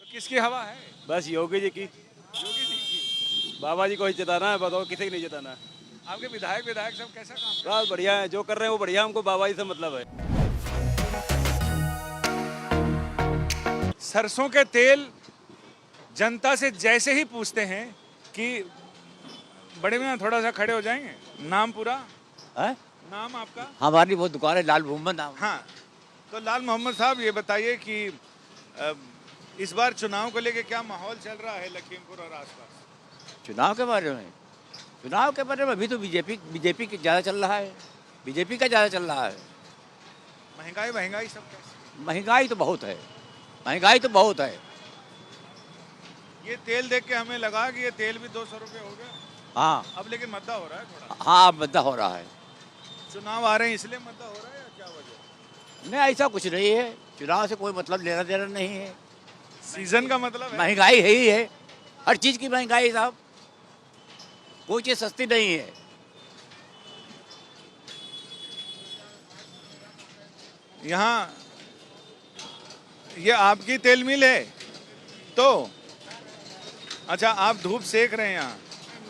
किसकी हवा है? बस योगी जी की। योगी जी की। बाबा जी को ही जिताना है, बताओ किसी को नहीं जिताना है। आपके विधायक सब कैसा काम कर बस बढ़िया है, जो कर रहे हैं वो बढ़िया, हमको बाबा जी से मतलब है। रहे हैं? सरसों के तेल जनता से जैसे ही पूछते हैं कि बड़े मियां थोड़ा सा खड़े हो जाएंगे, नाम पूरा, है? नाम आपका? हमारी वो दुकान है लाल मोहम्मद नाम। हाँ, तो लाल मोहम्मद साहब ये बताइए कि अ, इस बार चुनाव को लेके क्या माहौल चल रहा है लखीमपुर और आसपास? चुनाव के बारे में अभी तो बीजेपी की ज़्यादा चल रहा है। बीजेपी का ज़्यादा चल रहा है। महंगाई सब कैसे? महंगाई तो बहुत है। महंगाई तो बहुत है। ये तेल देख के हमें लगा कि ये तेल भी 200 रुपये हो गया। हाँ अब लेकिन मद्दा हो रहा है थोड़ा। हाँ, अब मुद्दा हो रहा है। चुनाव आ रहे हैं इसलिए मद्दा हो रहा है या क्या वजह? नहीं, ऐसा कुछ नहीं है। चुनाव से कोई मतलब लेना देना नहीं है। सीजन का मतलब है। महंगाई है ही है। हर चीज़ की महंगाई साहब। कोई चीज़ सस्ती नहीं है। यहाँ ये आपकी तेल मिल है तो अच्छा, आप धूप सेक रहे हैं यहाँ?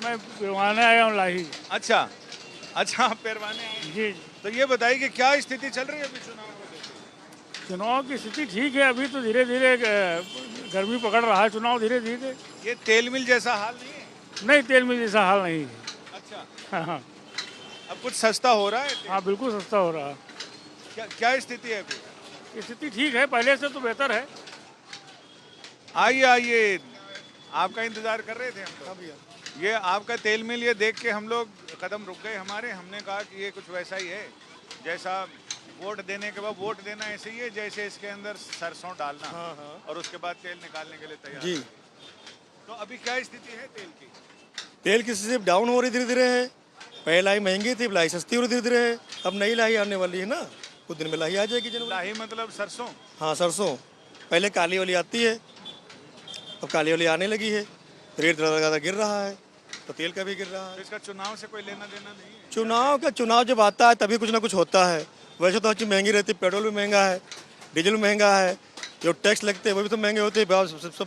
मैं पिरवाने आया हूँ लाही। अच्छा, आप पेरवाने आए हैं। जी, तो ये बताइए कि क्या स्थिति चल रही है अभी चुनाव को लेकर? चुनाव की स्थिति ठीक है। अभी तो धीरे धीरे गर्मी पकड़ रहा है। चुनाव धीरे धीरे। ये तेल मिल जैसा हाल नहीं है? नहीं, तेल में जैसा हाल नहीं है। अच्छा, हाँ, अब कुछ सस्ता हो रहा है तेल? हाँ, बिल्कुल सस्ता हो रहा है। क्या स्थिति है अभी? स्थिति ठीक है, पहले से तो बेहतर है। आइए, आपका इंतजार कर रहे थे हम लोग। ये आपका तेल मिल, ये देख के हम लोग कदम रुक गए हमारे। हमने कहा कि ये कुछ वैसा ही है जैसा वोट देने के बाद वोट देना ऐसे ही है जैसे इसके अंदर सरसों डालना। हाँ। और उसके बाद तेल निकालने के लिए तैयार जी। तो अभी क्या स्थिति है तेल की? तेल की स्थिति डाउन हो रही धीरे धीरे है। पहले लाही महंगी थी, लाही सस्ती हो रही धीरे धीरे है। अब नई लाही आने वाली है ना, कुछ दिन में लाही आ जाएगी। जनवरी। लाही मतलब सरसों? हाँ, सरसों। पहले काली वाली आती है, अब काली वाली आने लगी है। रेट ज़्यादा गिर रहा है तो तेल का भी गिर रहा तो है। इसका चुनाव से कोई लेना देना नहीं है? चुनाव जब आता है तभी कुछ ना कुछ होता है। वैसे तो हर चीज़ महंगी रहती है। पेट्रोल भी महंगा है, डीजल भी महंगा है, जो टैक्स लगते हैं वो भी तो महंगे होते हैं। सब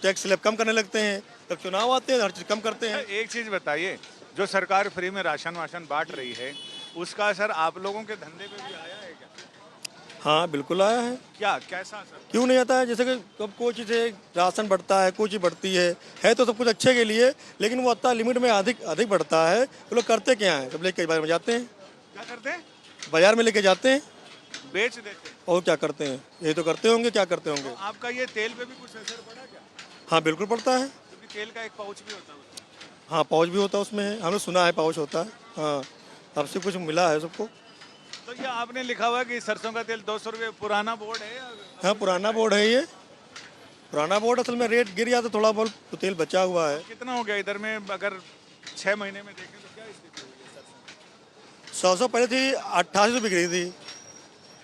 टैक्स स्लैब कम करने लगते हैं। जब चुनाव आते हैं हर चीज़ कम करते हैं। एक चीज़ बताइए, जो सरकार फ्री में राशन वाशन बांट रही है उसका असर आप लोगों के धंधे पे भी आया है क्या? हाँ, बिल्कुल आया है। कैसा असर? क्यों नहीं आता है? जैसे कि अब कोई चीज़ राशन बढ़ता है, कोई चीज़ बढ़ती है तो सब कुछ अच्छे के लिए, लेकिन वो अत्ता लिमिट में अधिक बढ़ता है। वो लोग करते क्या हैं? सब लेके बाजार में जाते हैं। क्या करते हैं? बाजार में लेके जाते हैं, बेच देते हैं। और क्या करते हैं? ये तो करते होंगे, क्या करते होंगे। तो आपका ये तेल पे भी कुछ असर पड़ा क्या? हाँ, बिल्कुल पड़ता है। क्योंकि तेल का एक पाउच भी होता है उसमें। हाँ, पाउच भी होता है उसमें है। हमने सुना है पाउच होता है। हाँ, तब से कुछ मिला है सबको। तो ये आपने लिखा हुआ कि सरसों का तेल 200 रुपये, पुराना बोर्ड है या? हाँ, पुराना बोर्ड है ये। पुराना बोर्ड, असल में रेट गिर गया तो थोड़ा बहुत तो तेल बचा हुआ है। कितना हो गया इधर में? अगर 6 महीने में देखें तो क्या स्थिति हुई है सरसों? 100 पहले थी, 88 से बिक रही थी,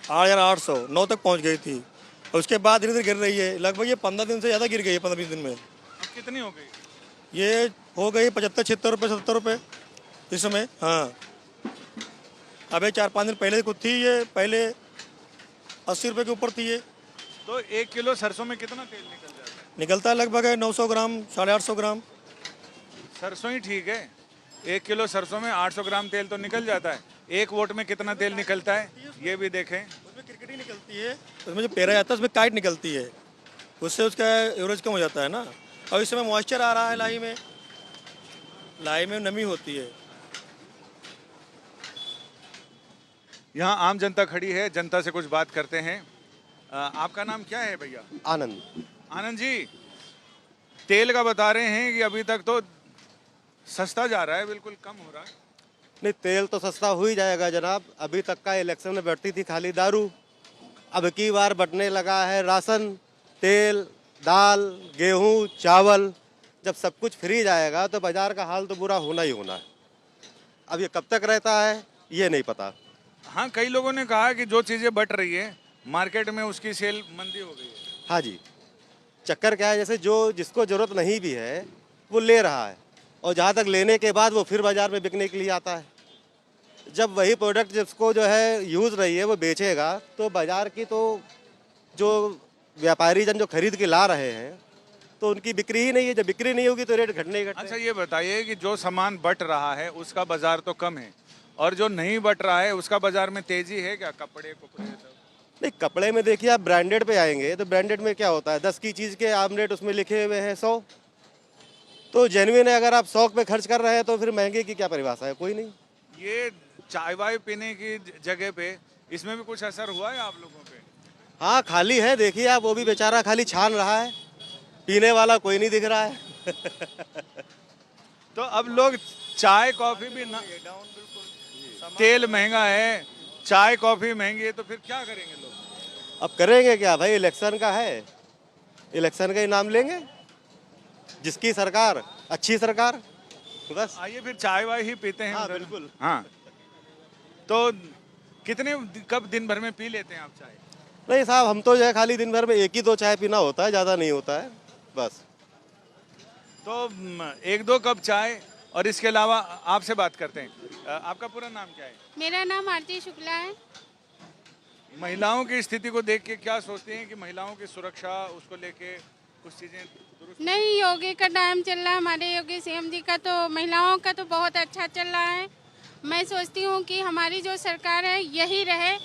8,800 9 तक पहुंच गई थी। और उसके बाद धीरे धीरे गिर रही है। लगभग ये 15 दिन से ज़्यादा गिर गई है। 15-20 दिन में अब कितनी हो गई? ये हो गई 75-76 रुपये, 70 रुपये इस समय। हाँ, अबे 4-5 दिन पहले कुछ थी, ये पहले 80 रुपये के ऊपर थी ये। तो 1 किलो सरसों में कितना तेल निकल जाता है? निकलता है लगभग 900 ग्राम, 850 ग्राम। सरसों ही ठीक है। 1 किलो सरसों में 800 ग्राम तेल तो निकल जाता है। एक वोट में कितना तेल निकलता है ये भी देखें। उसमें क्रिकेट ही निकलती है, उसमें जो पेरा जाता है उसमें काइट निकलती है, उससे उसका एवरेज कम हो जाता है ना। और इस समय मॉइस्चर आ रहा है लाही में नमी होती है। यहाँ आम जनता खड़ी है, जनता से कुछ बात करते हैं। आपका नाम क्या है भैया? आनंद। आनंद जी, तेल का बता रहे हैं कि अभी तक तो सस्ता जा रहा है, बिल्कुल कम हो रहा है। नहीं, तेल तो सस्ता हो ही जाएगा जनाब। अभी तक का इलेक्शन में बढ़ती थी खाली दारू, अब की बार बढ़ने लगा है राशन, तेल, दाल, गेहूं, चावल। जब सब कुछ फ्री जाएगा तो बाजार का हाल तो बुरा होना ही होना है। अब ये कब तक रहता है ये नहीं पता। हाँ, कई लोगों ने कहा कि जो चीज़ें बढ़ रही है मार्केट में उसकी सेल मंदी हो गई है। हाँ जी, चक्कर क्या है, जैसे जो जिसको ज़रूरत नहीं भी है वो ले रहा है, और जहाँ तक लेने के बाद वो फिर बाज़ार में बिकने के लिए आता है। जब वही प्रोडक्ट जिसको जो है यूज़ रही है वो बेचेगा तो बाज़ार की तो जो व्यापारी जन जो खरीद के ला रहे हैं तो उनकी बिक्री ही नहीं है। जब बिक्री नहीं होगी तो रेट घटने ही घटने। अच्छा ये बताइए कि जो सामान बट रहा है उसका बाजार तो कम है और जो नहीं बट रहा है उसका बाजार में तेजी है क्या? कपड़े कपड़े सब नहीं, कपड़े में देखिए आप ब्रांडेड पे आएंगे तो ब्रांडेड में क्या होता है, 10 की चीज़ के आम रेट उसमें लिखे हुए हैं 100। तो जेन्युइन है, अगर आप 100 पे खर्च कर रहे हैं तो फिर महंगे की क्या परिभाषा है? कोई नहीं। ये चाय वाय पीने की जगह पे इसमें भी कुछ असर हुआ है आप लोगों पे? हाँ, खाली है, देखिए आप, वो भी बेचारा खाली छान रहा है, पीने वाला कोई नहीं दिख रहा है। तो अब लोग चाय कॉफी भी ना, तेल महंगा है, चाय कॉफी महंगी है, तो फिर क्या करेंगे लोग? अब करेंगे क्या भाई, इलेक्शन का है, इलेक्शन का ही नाम लेंगे, जिसकी सरकार अच्छी सरकार, बस। आइए फिर चाय वाय ही पीते हैं। हाँ, उधर। बिल्कुल। हाँ, तो कितने कब दिन भर में पी लेते हैं आप चाय? नहीं साहब, हम तो जो है खाली दिन भर में 1 ही 2 चाय पीना होता है, ज़्यादा नहीं होता है, बस। तो 1-2 कप चाय। और इसके अलावा आपसे बात करते हैं, आपका पूरा नाम क्या है? मेरा नाम आरती शुक्ला है। महिलाओं की स्थिति को देख के क्या सोचते हैं कि महिलाओं की सुरक्षा, उसको लेके कुछ चीजें दुरुस्त? नहीं, योगी का टाइम चल रहा है, हमारे योगी सीएम जी का, तो महिलाओं का तो बहुत अच्छा चल रहा है। मैं सोचती हूँ कि हमारी जो सरकार है यही रहे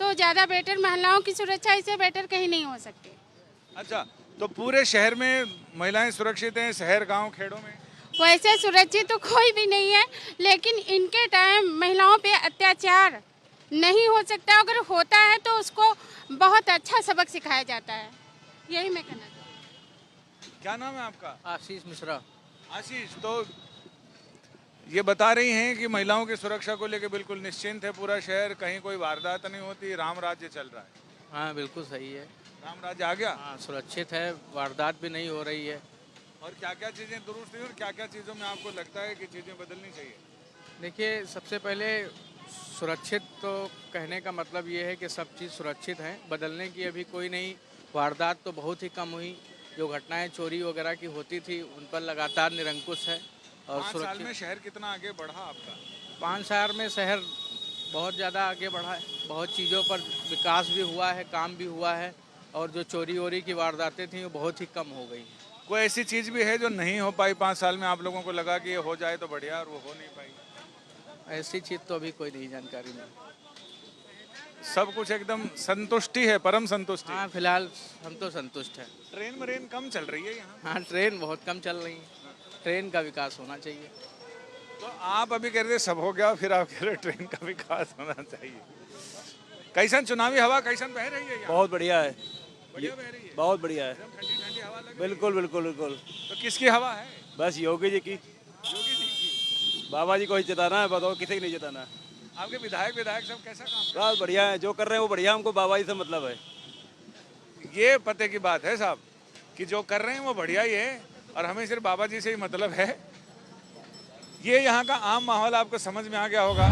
तो ज़्यादा बेटर, महिलाओं की सुरक्षा इससे बेटर कहीं नहीं हो सकती। अच्छा, तो पूरे शहर में महिलाएं सुरक्षित हैं? शहर गांव खेड़ों में वैसे सुरक्षित तो कोई भी नहीं है, लेकिन इनके टाइम महिलाओं पे अत्याचार नहीं हो सकता। अगर होता है तो उसको बहुत अच्छा सबक सिखाया जाता है, यही मैं कहना चाहती हूँ। क्या नाम है आपका? आशीष मिश्रा। आशीष, तो ये बता रही हैं कि महिलाओं की सुरक्षा को लेकर बिल्कुल निश्चिंत है पूरा शहर, कहीं कोई वारदात नहीं होती, राम राज्य चल रहा है। हाँ बिल्कुल सही है। राम राज्य आ गया। हाँ सुरक्षित है, वारदात भी नहीं हो रही है। और क्या क्या चीजें दुरुस्त हुई और क्या क्या चीजों में आपको लगता है कि चीजें बदलनी चाहिए? देखिए सबसे पहले सुरक्षित तो कहने का मतलब ये है कि सब चीज़ सुरक्षित है, बदलने की अभी कोई नहीं। वारदात तो बहुत ही कम हुई, जो घटनाएं चोरी वगैरह की होती थी उन पर लगातार निरंकुश है। और 5 साल सुरक्षित में शहर कितना आगे बढ़ा आपका? 5 साल में शहर बहुत ज़्यादा आगे बढ़ा है, बहुत चीज़ों पर विकास भी हुआ है, काम भी हुआ है, और जो चोरी वोरी की वारदातें थी वो बहुत ही कम हो गई हैं। कोई ऐसी चीज भी है जो नहीं हो पाई 5 साल में, आप लोगों को लगा कि ये हो जाए तो बढ़िया, और वो हो नहीं पाई? ऐसी चीज़ तो अभी कोई नहीं जानकारी नहीं। सब कुछ एकदम संतुष्टि है, परम संतुष्टि। हाँ फिलहाल हम तो संतुष्ट हैं। ट्रेन मरेन कम चल रही है यहाँ? हाँ ट्रेन बहुत कम चल रही है, ट्रेन का विकास होना चाहिए। तो आप अभी कह रहे थे सब हो गया, फिर आप कह रहे ट्रेन का विकास होना चाहिए। कैसन चुनावी हवा कैसन बह रही है यहाँ? बहुत बढ़िया है, बढ़िया बह रही है, बहुत बढ़िया है। एकदम ठंडी ठंडी हवा लग रही है। बिल्कुल बिल्कुल बिल्कुल। तो किसकी हवा है? बस योगी जी की, योगी जी की। बाबा जी को ही जिताना है, बताओ किसे नहीं जिताना है। आपके विधायक सब कैसा काम कर बस बढ़िया है, जो कर रहे हैं वो बढ़िया, हमको बाबा जी से मतलब है। रहे हैं? ये पते की बात है साहब कि जो कर रहे हैं वो बढ़िया ही है और हमें सिर्फ बाबा जी से ही मतलब है। ये यहाँ का आम माहौल आपको समझ में आ गया होगा।